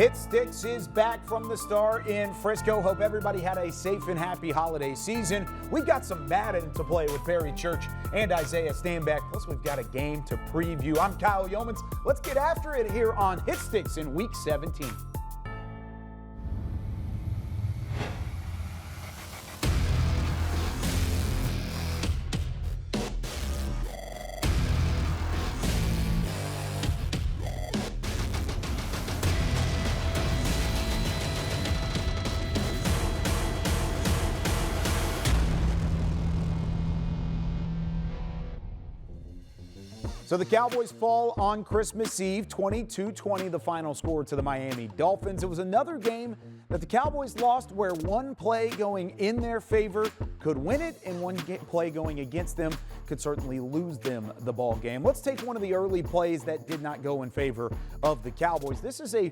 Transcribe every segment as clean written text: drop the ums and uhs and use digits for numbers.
Hit Sticks is back from the Star in Frisco. Hope everybody had a safe and happy holiday season. We've got some Madden to play with Barry Church and Isaiah Stanback. Plus, we've got a game to preview. I'm Kyle Yeomans. Let's get after it here on Hit Sticks in Week 17. So the Cowboys fall on Christmas Eve, 22-20, the final score to the Miami Dolphins. It was another game that the Cowboys lost where one play going in their favor could win it and one play going against them could certainly lose them the ball game. Let's take one of the early plays that did not go in favor of the Cowboys. This is a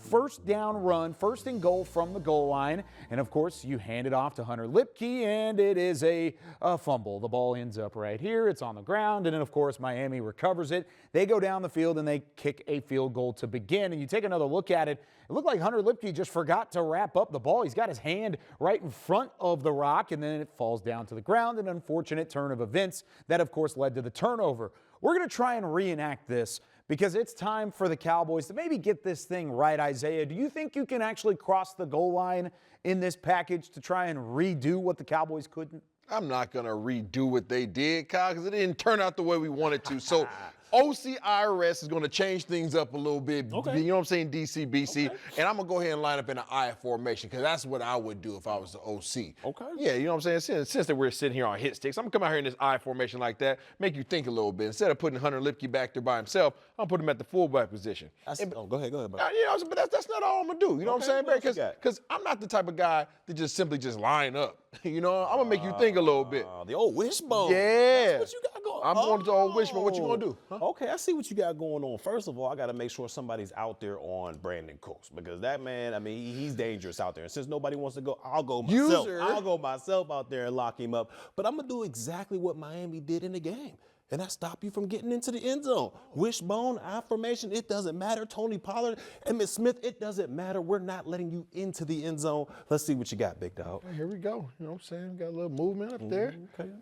first down run, first and goal from the goal line. And of course, you hand it off to Hunter Lipke and it is a fumble. The ball ends up right here. It's on the ground. And then of course, Miami recovers it. They go down the field and they kick a field goal to begin. And you take another look at it. It looked like Hunter Lipke just forgot to wrap up the ball. He's got his hand right in front of the rock and then it falls down to the ground. An unfortunate turn of events that of course led to the turnover. We're going to try and reenact this because it's time for the Cowboys to maybe get this thing right. Isaiah, do you think you can actually cross the goal line in this package to try and redo what the Cowboys couldn't? I'm not going to redo what they did, Kyle, because it didn't turn out the way we wanted to. So OCIRS is going to change things up a little bit. Okay. You know what I'm saying? DCBC. Okay. And I'm going to go ahead and line up in an I formation because that's what I would do if I was the OC. Okay. Yeah, you know what I'm saying? Since that we're sitting here on Hit Sticks, I'm going to come out here in this I formation like that, make you think a little bit. Instead of putting Hunter Lipke back there by himself, I'm going to put him at the fullback position. Go ahead. You know, but that's not all I'm going to do. You know what I'm saying, Barry? Because I'm not the type of guy that just simply line up. You know, I'm going to make you think a little bit. The old wishbone. Yeah. That's what you got going on. I'm going to the old wishbone. What you going to do? Huh? Okay, I see what you got going on. First of all, I got to make sure somebody's out there on Brandon Cooks because that man, I mean, he's dangerous out there. And since nobody wants to go, I'll go myself. I'll go myself out there and lock him up. But I'm going to do exactly what Miami did in the game. And that stop you from getting into the end zone. Wishbone, I formation, it doesn't matter. Tony Pollard, Emmitt Smith, it doesn't matter. We're not letting you into the end zone. Let's see what you got, big dog. Here we go. You know what I'm saying? Got a little movement up there.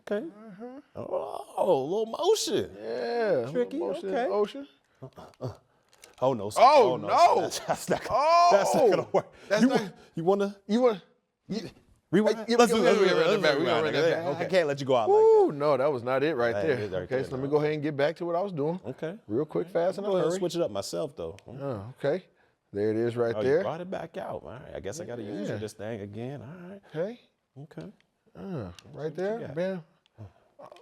Okay. Oh, a little motion. Yeah. Tricky, motion okay. Ocean. Oh, no. Sir. Oh, no. That's not going to work. You want to? Rewind? Let's do it. I can't let you go out like that. No, that was not it right there. Okay, so let me go ahead and get back to what I was doing. Okay. Real quick, fast, and I'll go ahead and switch it up myself, though. Oh, okay. There it is right there. You brought it back out. All right. I guess I got to use this thing again. All right. Okay. Right there. Bam.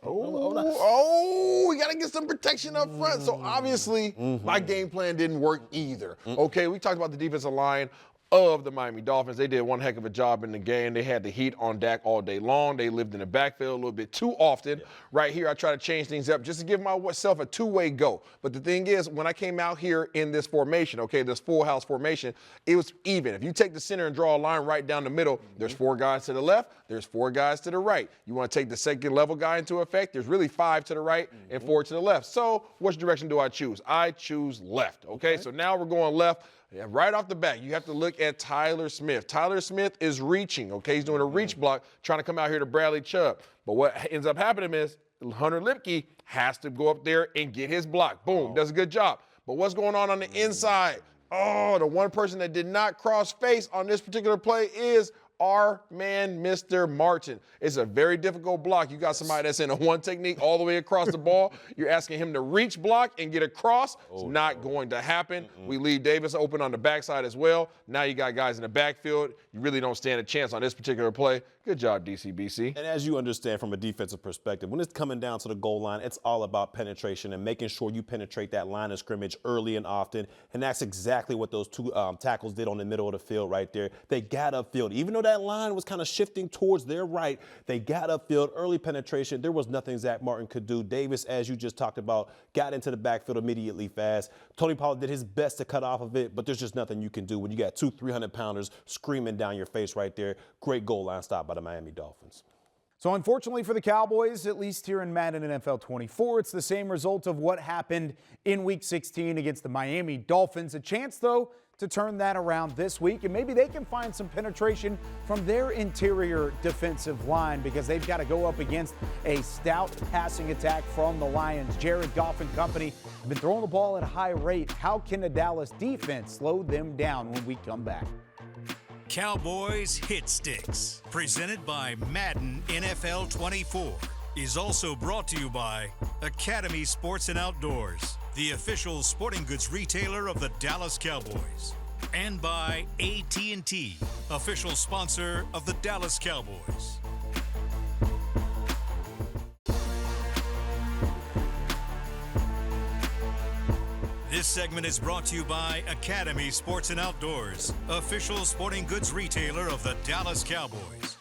Oh, we got to get some protection up front. So obviously, my game plan didn't work either. Okay, we talked about the defensive line of the Miami Dolphins. They did one heck of a job in the game. They had the heat on Dak all day long. They lived in the backfield a little bit too often. Right here, I try to change things up just to give myself a two-way go. But the thing is, when I came out here in this formation, okay, this full house formation, it was even. If you take the center and draw a line right down the middle, there's 4 guys to the left, there's 4 guys to the right. You want to take the second level guy into effect, there's really 5 to the right and 4 to the left. So which direction do I choose? I choose left, okay? So now we're going left. Right off the bat, you have to look at Tyler Smith. Tyler Smith is reaching, okay? He's doing a reach block, trying to come out here to Bradley Chubb. But what ends up happening is Hunter Lipke has to go up there and get his block. Boom, does a good job. But what's going on the inside? Oh, the one person that did not cross face on this particular play is our man, Mr. Martin. It's a very difficult block. You got somebody that's in a one technique all the way across the ball. You're asking him to reach block and get across. It's not going to happen. We leave Davis open on the backside as well. Now you got guys in the backfield. You really don't stand a chance on this particular play. Good job, DCBC. And as you understand from a defensive perspective, when it's coming down to the goal line, it's all about penetration and making sure you penetrate that line of scrimmage early and often. And that's exactly what those 2 tackles did on the middle of the field right there. They got upfield. Even though that line was kind of shifting towards their right, they got upfield, early penetration. There was nothing Zach Martin could do. Davis, as you just talked about, got into the backfield immediately fast. Tony Pollard did his best to cut off of it, but there's just nothing you can do when you got 2 300-pounders screaming down your face right there. Great goal line stop by the Miami Dolphins. So unfortunately for the Cowboys, at least here in Madden NFL 24, it's the same result of what happened in Week 16 against the Miami Dolphins. A chance, though, to turn that around this week, and maybe they can find some penetration from their interior defensive line because they've got to go up against a stout passing attack from the Lions. Jared Goff and company have been throwing the ball at a high rate. How can the Dallas defense slow them down when we come back? Cowboys Hit Sticks, presented by Madden NFL 24, is also brought to you by Academy Sports and Outdoors, the official sporting goods retailer of the Dallas Cowboys, and by AT&T, official sponsor of the Dallas Cowboys. This segment is brought to you by Academy Sports and Outdoors, official sporting goods retailer of the Dallas Cowboys.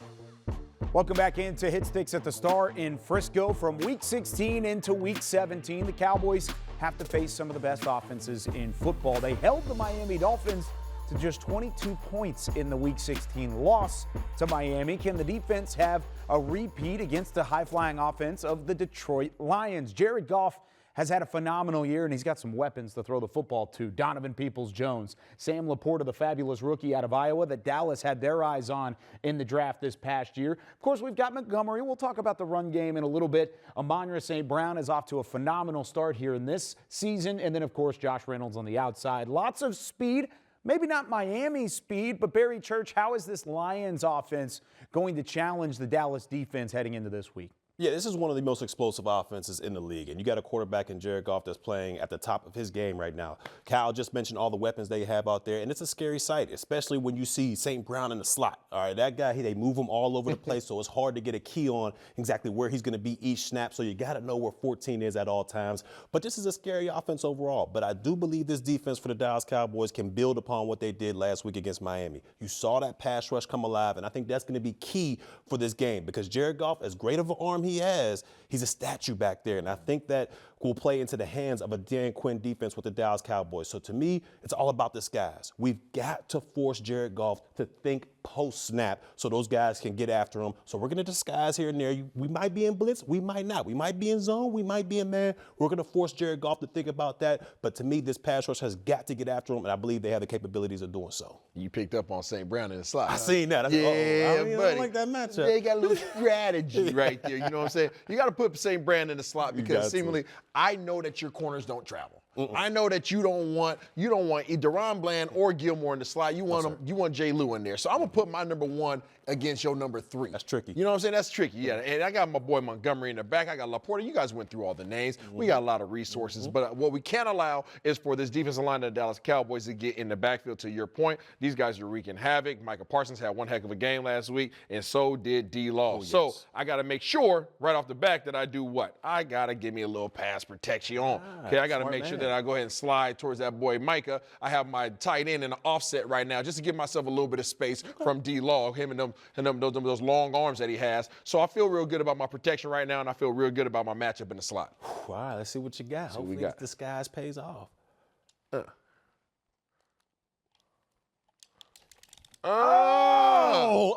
Welcome back into Hit Sticks at the Star in Frisco. From Week 16 into Week 17, the Cowboys have to face some of the best offenses in football. They held the Miami Dolphins to just 22 points in the Week 16 loss to Miami. Can the defense have a repeat against the high-flying offense of the Detroit Lions? Jared Goff has had a phenomenal year, and he's got some weapons to throw the football to. Donovan Peoples-Jones, Sam Laporta, the fabulous rookie out of Iowa that Dallas had their eyes on in the draft this past year. Of course, we've got Montgomery. We'll talk about the run game in a little bit. Amon-Ra St. Brown is off to a phenomenal start here in this season. And then, of course, Josh Reynolds on the outside. Lots of speed. Maybe not Miami's speed, but Barry Church, how is this Lions offense going to challenge the Dallas defense heading into this week? Yeah, this is one of the most explosive offenses in the league, and you got a quarterback in Jared Goff that's playing at the top of his game right now. Kyle just mentioned all the weapons they have out there, and it's a scary sight, especially when you see St. Brown in the slot. All right, that guy, they move him all over the place, so it's hard to get a key on exactly where he's going to be each snap, so you got to know where 14 is at all times. But this is a scary offense overall, but I do believe this defense for the Dallas Cowboys can build upon what they did last week against Miami. You saw that pass rush come alive, and I think that's going to be key for this game because Jared Goff, as great of an arm he has, he's a statue back there, and I think that will play into the hands of a Dan Quinn defense with the Dallas Cowboys. So to me, it's all about the skies. We've got to force Jared Goff to think post-snap so those guys can get after him. So we're going to disguise here and there. We might be in blitz. We might not. We might be in zone. We might be in man. We're going to force Jared Goff to think about that. But to me, this pass rush has got to get after him, and I believe they have the capabilities of doing so. You picked up on St. Brown in the slot. I seen that. Yeah, I buddy. don't like that matchup. They got a little strategy right there. You know what I'm saying? You got to put St. Brown in the slot because seemingly I know that your corners don't travel. I know that you don't want either Deron Bland or Gilmore in the slot. You want Jay Lou in there. So I'm gonna put my number one against your number three. That's tricky. You know what I'm saying? That's tricky. Yeah. And I got my boy Montgomery in the back. I got Laporta. You guys went through all the names. We got a lot of resources. But what we can't allow is for this defensive line of the Dallas Cowboys to get in the backfield. To your point, these guys are wreaking havoc. Micah Parsons had one heck of a game last week, and so did D. Law. Yes. So I got to make sure right off the back that I do what? I got to give me a little pass protection on. Okay, I got to make sure that I go ahead and slide towards that boy Micah. I have my tight end in an offset right now just to give myself a little bit of space from D. Law, him and those long arms that he has. So I feel real good about my protection right now, and I feel real good about my matchup in the slot. All right, let's see what you got. Hopefully this disguise pays off. Let's go! All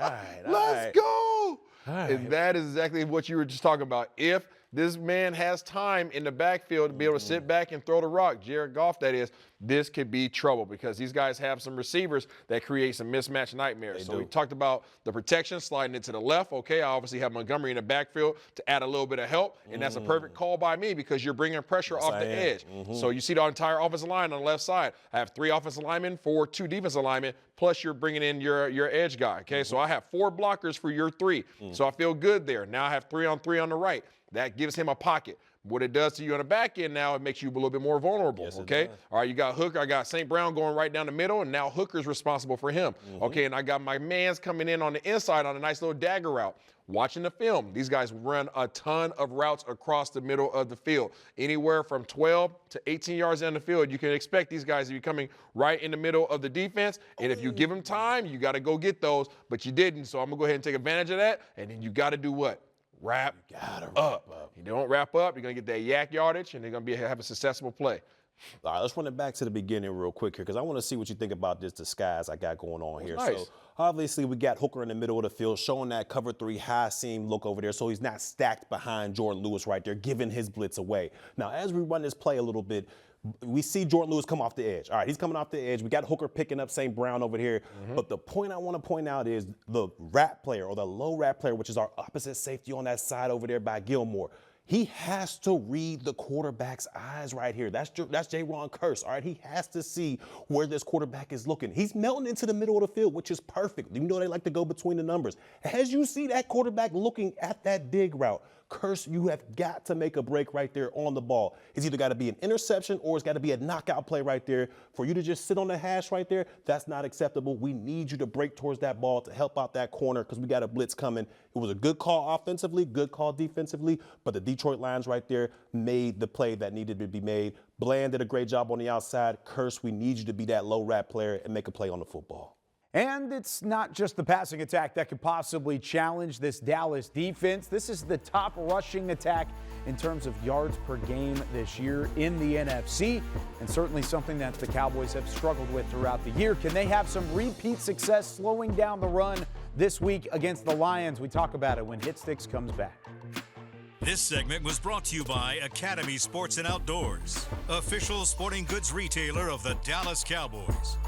right. Let's go! All right. And that is exactly what you were just talking about. If this man has time in the backfield to be able to sit back and throw the rock, Jared Goff, that is, this could be trouble because these guys have some receivers that create some mismatch nightmares. So we talked about the protection, sliding it to the left. Okay, I obviously have Montgomery in the backfield to add a little bit of help, and that's a perfect call by me because you're bringing pressure off the edge. So you see the entire offensive line on the left side. I have 3 offensive linemen for 2 defensive linemen, plus you're bringing in your edge guy. Okay, so I have 4 blockers for your 3. So I feel good there. Now I have 3-on-3 on the right. That gives him a pocket. What it does to you on the back end now, it makes you a little bit more vulnerable, okay? All right, you got Hooker. I got St. Brown going right down the middle, and now Hooker's responsible for him. Okay, and I got my mans coming in on the inside on a nice little dagger route. Watching the film, these guys run a ton of routes across the middle of the field. Anywhere from 12 to 18 yards down the field, you can expect these guys to be coming right in the middle of the defense. And if you give them time, you got to go get those, but you didn't. So I'm going to go ahead and take advantage of that, and then you got to do what? Wrap up. You don't wrap up, you're going to get that yak yardage, and they're going to have a successful play. All right, let's run it back to the beginning real quick here because I want to see what you think about this disguise I got going on here. Nice. So obviously we got Hooker in the middle of the field showing that cover 3 high seam look over there so he's not stacked behind Jordan Lewis right there, giving his blitz away. Now, as we run this play a little bit, We see Jordan Lewis come off the edge. All right, he's coming off the edge. We got Hooker picking up St. Brown over here. But the point I want to point out is the wrap player or the low wrap player, which is our opposite safety on that side over there by Gilmore. He has to read the quarterback's eyes right here. That's J-Ron Curse, all right? He has to see where this quarterback is looking. He's melting into the middle of the field, which is perfect. You know they like to go between the numbers. As you see that quarterback looking at that dig route, Curse, you have got to make a break right there on the ball. It's either got to be an interception or it's got to be a knockout play right there. For you to just sit on the hash right there, that's not acceptable. We need you to break towards that ball to help out that corner because we got a blitz coming. It was a good call offensively, good call defensively, but the Detroit Lions right there made the play that needed to be made. Bland did a great job on the outside. Curse, we need you to be that low rap player and make a play on the football. And it's not just the passing attack that could possibly challenge this Dallas defense. This is the top rushing attack in terms of yards per game this year in the NFC, and certainly something that the Cowboys have struggled with throughout the year. Can they have some repeat success slowing down the run this week against the Lions? We talk about it when Hit Sticks comes back. This segment was brought to you by Academy Sports and Outdoors, official sporting goods retailer of the Dallas Cowboys.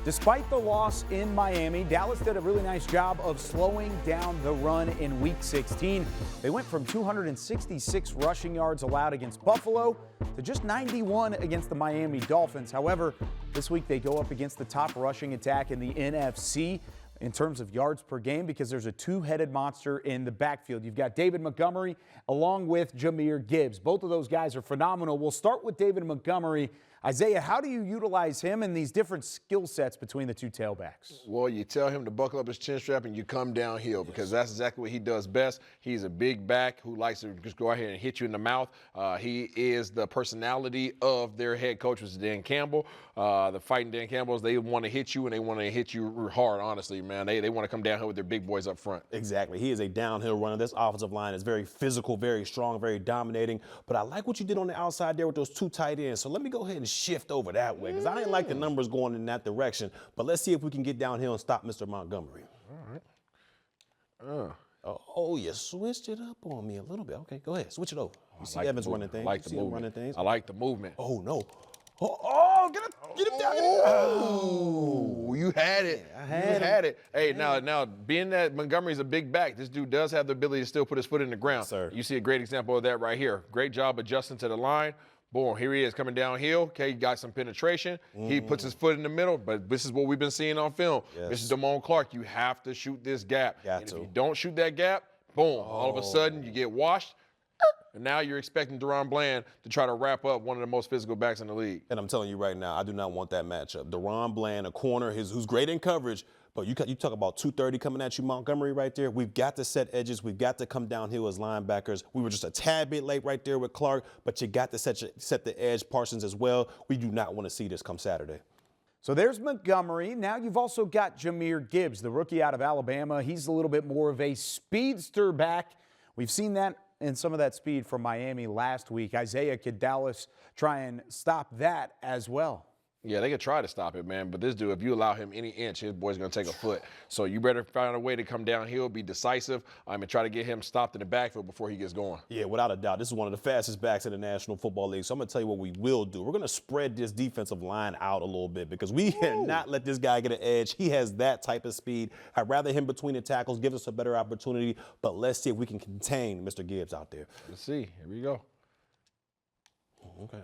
Despite the loss in Miami, Dallas did a really nice job of slowing down the run in Week 16. They went from 266 rushing yards allowed against Buffalo to just 91 against the Miami Dolphins. However, this week they go up against the top rushing attack in the NFC in terms of yards per game because there's a two-headed monster in the backfield. You've got David Montgomery along with Jahmyr Gibbs. Both of those guys are phenomenal. We'll start with David Montgomery. Isaiah, how do you utilize him and these different skill sets between the two tailbacks? Well, you tell him to buckle up his chin strap and you come downhill because that's exactly what he does best. He's a big back who likes to just go ahead and hit you in the mouth. He is the personality of their head coach, which is Dan Campbell. The fighting Dan Campbells, they want to hit you and they want to hit you hard, honestly, man. They want to come downhill with their big boys up front. Exactly. He is a downhill runner. This offensive line is very physical, very strong, very dominating. But I like what you did on the outside there with those two tight ends. So let me go ahead and shift over that way because I didn't like the numbers going in that direction. But let's see if we can get downhill and stop Mr. Montgomery. All right. Oh, you switched it up on me a little bit. Okay, go ahead. Switch it over. You see Evans running things. I like the movement. I like the movement. Oh, no. Oh, get him down. Oh, you had it. I had it. Hey, now, being that Montgomery's a big back, this dude does have the ability to still put his foot in the ground. Yes, sir. You see a great example of that right here. Great job adjusting to the line. Boom, here he is coming downhill. Okay, he got some penetration. He puts his foot in the middle, but this is what we've been seeing on film. Yes. Mr. Damone Clark, you have to shoot this gap. If you don't shoot that gap, boom, all of a sudden you get washed. And now you're expecting Deron Bland to try to wrap up one of the most physical backs in the league. And I'm telling you right now, I do not want that matchup. Deron Bland, a corner, who's great in coverage, but you talk about 230 coming at you, Montgomery right there. We've got to set edges. We've got to come downhill as linebackers. We were just a tad bit late right there with Clark, but you got to set the edge, Parsons, as well. We do not want to see this come Saturday. So there's Montgomery. Now you've also got Jahmyr Gibbs, the rookie out of Alabama. He's a little bit more of a speedster back. We've seen that and some of that speed from Miami last week. Isaiah, could Dallas try and stop that as well? Yeah, they could try to stop it, man. But this dude, if you allow him any inch, his boy's going to take a foot. So you better find a way to come downhill, be decisive, and try to get him stopped in the backfield before he gets going. Yeah, without a doubt. This is one of the fastest backs in the National Football League. So I'm going to tell you what we will do. We're going to spread this defensive line out a little bit because we cannot let this guy get an edge. He has that type of speed. I'd rather him between the tackles, gives us a better opportunity. But let's see if we can contain Mr. Gibbs out there. Let's see. Here we go. Okay.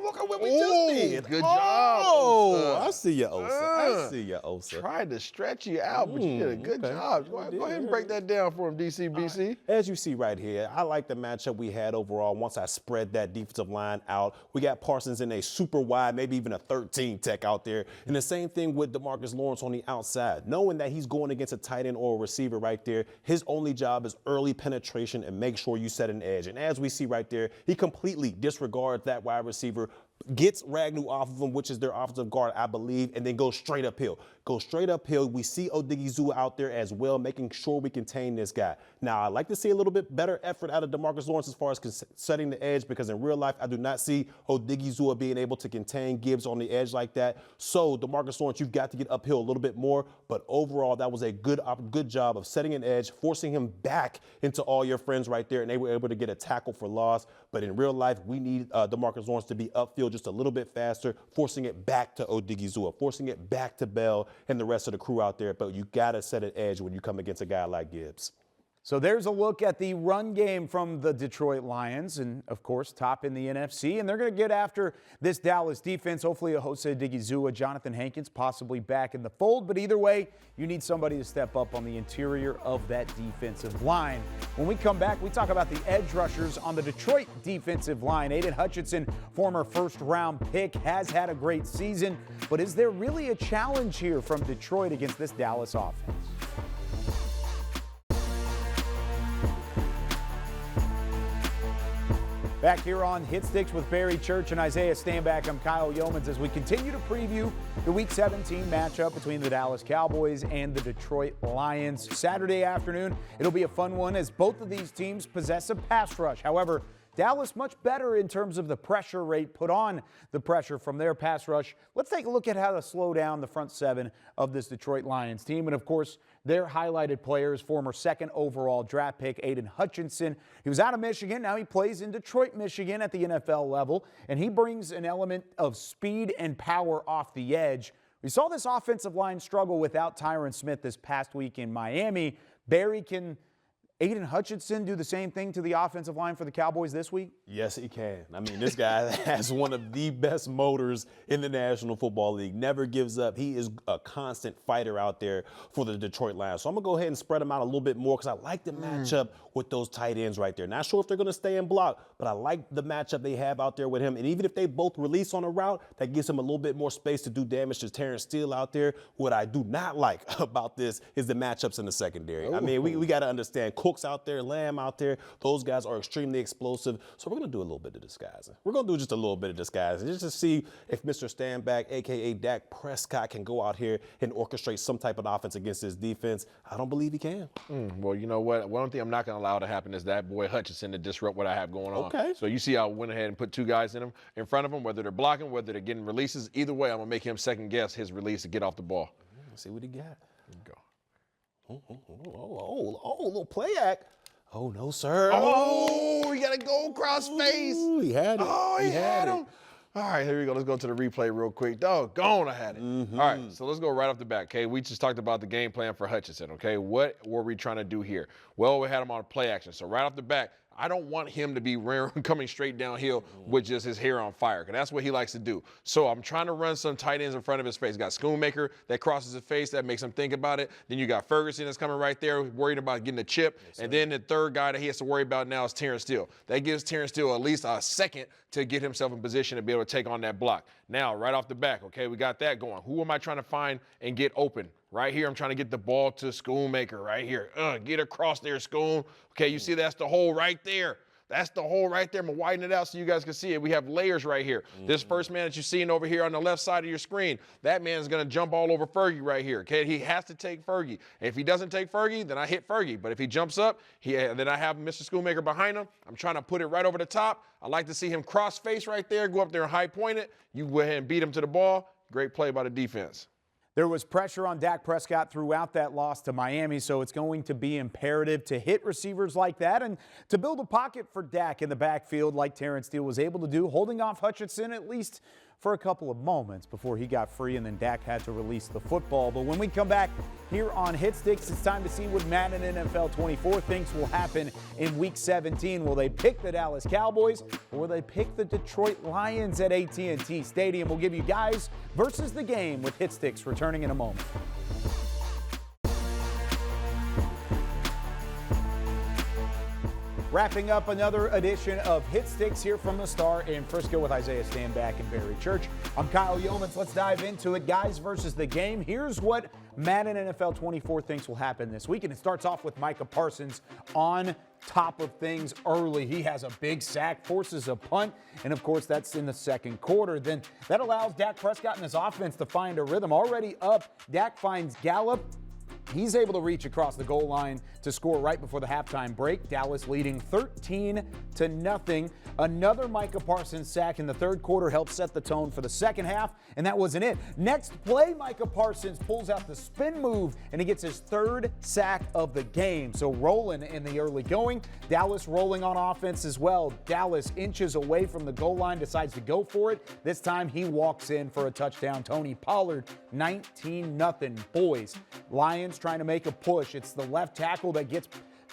Look at what we just did. Good job. Oh, I see you, Osa. I see you, Osa. Tried to stretch you out, but you did a good job. Go ahead and break that down for him, DCBC. As you see right here, I like the matchup we had overall. Once I spread that defensive line out, we got Parsons in a super wide, maybe even a 13 tech out there. And the same thing with DeMarcus Lawrence on the outside. Knowing that he's going against a tight end or a receiver right there, his only job is early penetration and make sure you set an edge. And as we see right there, he completely disregards that wide receiver, gets Ragnu off of him, which is their offensive guard, I believe, and then goes straight uphill. Go straight uphill. We see Odigizua out there as well, making sure we contain this guy. Now, I'd like to see a little bit better effort out of DeMarcus Lawrence as far as setting the edge, because in real life, I do not see Odigizua being able to contain Gibbs on the edge like that. So, DeMarcus Lawrence, you've got to get uphill a little bit more. But overall, that was a good job of setting an edge, forcing him back into all your friends right there, and they were able to get a tackle for loss. But in real life, we need DeMarcus Lawrence to be upfield just a little bit faster, forcing it back to Odigizua, forcing it back to Bell and the rest of the crew out there. But you got to set an edge when you come against a guy like Gibbs. So there's a look at the run game from the Detroit Lions, and of course, top in the NFC. And they're going to get after this Dallas defense. Hopefully, Jose Odigizua, Jonathan Hankins possibly back in the fold. But either way, you need somebody to step up on the interior of that defensive line. When we come back, we talk about the edge rushers on the Detroit defensive line. Aiden Hutchinson, former first-round pick, has had a great season. But is there really a challenge here from Detroit against this Dallas offense? Back here on Hit Sticks with Barry Church and Isaiah Stanback, I'm Kyle Yeomans as we continue to preview the Week 17 matchup between the Dallas Cowboys and the Detroit Lions. Saturday afternoon, it'll be a fun one as both of these teams possess a pass rush. However, Dallas much better in terms of the pressure rate put on the pressure from their pass rush. Let's take a look at how to slow down the front seven of this Detroit Lions team. And of course, their highlighted players, former second overall draft pick Aiden Hutchinson. He was out of Michigan. Now he plays in Detroit, Michigan at the NFL level. And he brings an element of speed and power off the edge. We saw this offensive line struggle without Tyron Smith this past week in Miami. Barry, can Aiden Hutchinson do the same thing to the offensive line for the Cowboys this week? Yes, he can. I mean, this guy has one of the best motors in the National Football League. Never gives up. He is a constant fighter out there for the Detroit Lions. So I'm going to go ahead and spread him out a little bit more because I like the matchup with those tight ends right there. Not sure if they're going to stay in block, but I like the matchup they have out there with him. And even if they both release on a route, that gives him a little bit more space to do damage to Terrence Steele out there. What I do not like about this is the matchups in the secondary. I mean, we got to understand Cook's out there, Lamb out there. Those guys are extremely explosive. So we're going to do a little bit of disguising. We're going to do just a little bit of disguising just to see if Mr. Stanback, a.k.a. Dak Prescott, can go out here and orchestrate some type of offense against this defense. I don't believe he can. Well, you know what? One thing I'm not going to allow to happen is that boy Hutchinson to disrupt what I have going on. Okay. So you see I went ahead and put two guys in front of him, whether they're blocking, whether they're getting releases. Either way, I'm going to make him second guess his release to get off the ball. Let's see what he got. Here we go. Oh, little play act. Oh, no, sir. Oh, he got a goal cross face. Ooh, he had it. Oh, he had it. him. All right, here we go. Let's go to the replay real quick. Doggone, I had it. All right, so let's go right off the bat, okay? We just talked about the game plan for Hutchinson, okay? What were we trying to do here? Well, we had him on play action. So right off the bat, I don't want him to be coming straight downhill with just his hair on fire, because that's what he likes to do. So I'm trying to run some tight ends in front of his face. Got Schoonmaker that crosses his face, that makes him think about it. Then you got Ferguson that's coming right there, worried about getting a chip. And then the third guy that he has to worry about now is Terrence Steele. That gives Terrence Steele at least a second to get himself in position to be able to take on that block. Now, right off the back, okay, we got that going. Who am I trying to find and get open? Right here, I'm trying to get the ball to Schoonmaker right here. Get across there, Schoon. Okay, you see that's the hole right there. That's the hole right there. I'm going to widen it out so you guys can see it. We have layers right here. This first man that you're seeing over here on the left side of your screen, that man's going to jump all over Fergie right here. Okay, he has to take Fergie. And if he doesn't take Fergie, then I hit Fergie. But if he jumps up, then I have Mr. Schoonmaker behind him. I'm trying to put it right over the top. I like to see him cross face right there, go up there and high point it. You go ahead and beat him to the ball. Great play by the defense. There was pressure on Dak Prescott throughout that loss to Miami, so it's going to be imperative to hit receivers like that and to build a pocket for Dak in the backfield like Terrence Steele was able to do, holding off Hutchinson at least for a couple of moments before he got free and then Dak had to release the football. But when we come back here on Hit Sticks, it's time to see what Madden NFL 24 thinks will happen in Week 17. Will they pick the Dallas Cowboys or will they pick the Detroit Lions at AT&T Stadium? We'll give you guys versus the game with Hit Sticks returning in a moment. Wrapping up another edition of Hit Sticks here from the Star in Frisco with Isaiah Stanback and Barry Church. I'm Kyle Yeomans. Let's dive into it. Guys versus the game. Here's what Madden NFL 24 thinks will happen this week. And it starts off with Micah Parsons on top of things early. He has a big sack, forces a punt, and of course that's in the second quarter. Then that allows Dak Prescott and his offense to find a rhythm. Already up, Dak finds Gallup. He's able to reach across the goal line to score right before the halftime break. Dallas leading 13-0. Another Micah Parsons sack in the third quarter helped set the tone for the second half, and that wasn't it. Next play, Micah Parsons pulls out the spin move, and he gets his third sack of the game. So rolling in the early going. Dallas rolling on offense as well. Dallas inches away from the goal line, decides to go for it. This time he walks in for a touchdown. Tony Pollard, 19-0. Boys, Lions trying to make a push. It's the left tackle that gets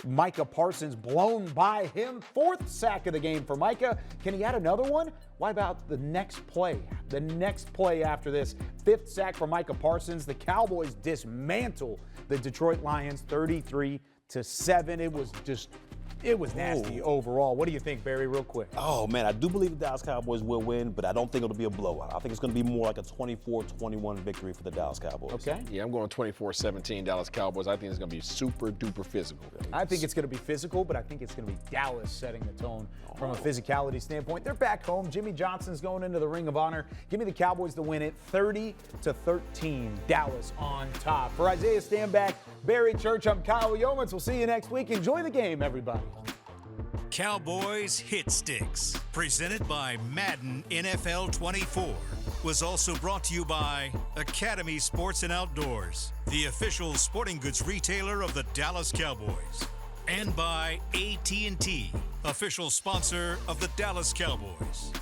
Micah Parsons blown by him. Fourth sack of the game for Micah. Can he add another one? Why about the next play? The next play after this. Fifth sack for Micah Parsons. The Cowboys dismantle the Detroit Lions 33-7. It was nasty overall. What do you think, Barry, real quick? Oh, man, I do believe the Dallas Cowboys will win, but I don't think it'll be a blowout. I think it's going to be more like a 24-21 victory for the Dallas Cowboys. Okay. Yeah, I'm going 24-17 Dallas Cowboys. I think it's going to be super duper physical. I think it's going to be physical, but I think it's going to be Dallas setting the tone from a physicality standpoint. They're back home. Jimmy Johnson's going into the Ring of Honor. Give me the Cowboys to win it 30-13. Dallas on top. For Isaiah Stanback, Barry Church, I'm Kyle Yeomans. We'll see you next week. Enjoy the game, everybody. Cowboys Hit Sticks, presented by Madden NFL 24, was also brought to you by Academy Sports and Outdoors, the official sporting goods retailer of the Dallas Cowboys, and by AT&T, official sponsor of the Dallas Cowboys.